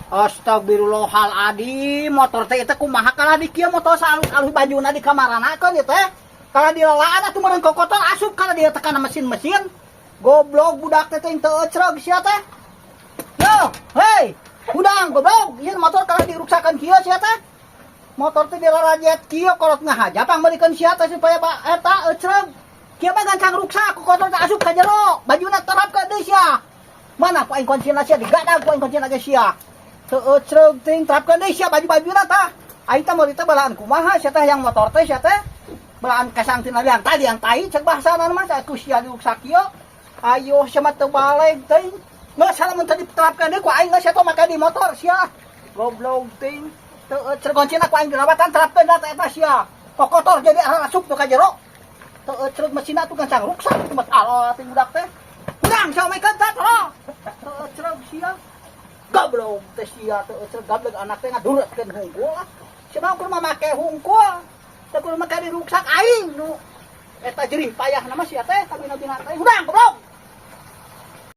Astagfirullahaladzim, motor teh itu kumaha kalah di kia motor salus bajuna di kamaranakeun ieu teh. Kalau dilalaan atuh meureun kokotor asup kana dia tekan mesin-mesin. Goblok budak teh teu ecrog sia teh. Yo, hei, udang goblok, ieu motor kalau diruksakeun kieu sia teh. Motor teh dilarajet kieu kolot ngahaja pangbalikeun sia teh supaya eta ecrog. Kieu mah gancang ruksak kokotor teh asup ka jero, bajuna terap ka deui sia. Mana ku aing kuncina sia digadag ku aing kuncina ge sia. Teu ecrog ting terapkeun deui sia baju-bajuna tah. Aing teh meuli teh balaan kumaha sia teh yang motor teh sia teh. Balaan kasang tina liang tai cek bahasana mah atuh sia diruksak kieu. Ayo sia mah teu balik teuing. Nggak salah mun tadi diterapkeun deui ku aing sia teh make di motor sia. Goblok ting. Teu ecrog kuncina ku aing dirawatan terapkeun da eta sia. Kokotor jadi asup teu ka jero. Teu ecrog mesinna tuh gancang ruksak mat alot ting budak teh. Urang sia maikeun teh tolong. Teu ecrog sia. Goblok teh sia teu ecrog gablek anak teh ngadurutkeun hungkul. Sia mah kudu make hungkul. Teu kudu make diruksak aing nu eta jerih payah nama sia teh kabina-bina teh. Urang goblok.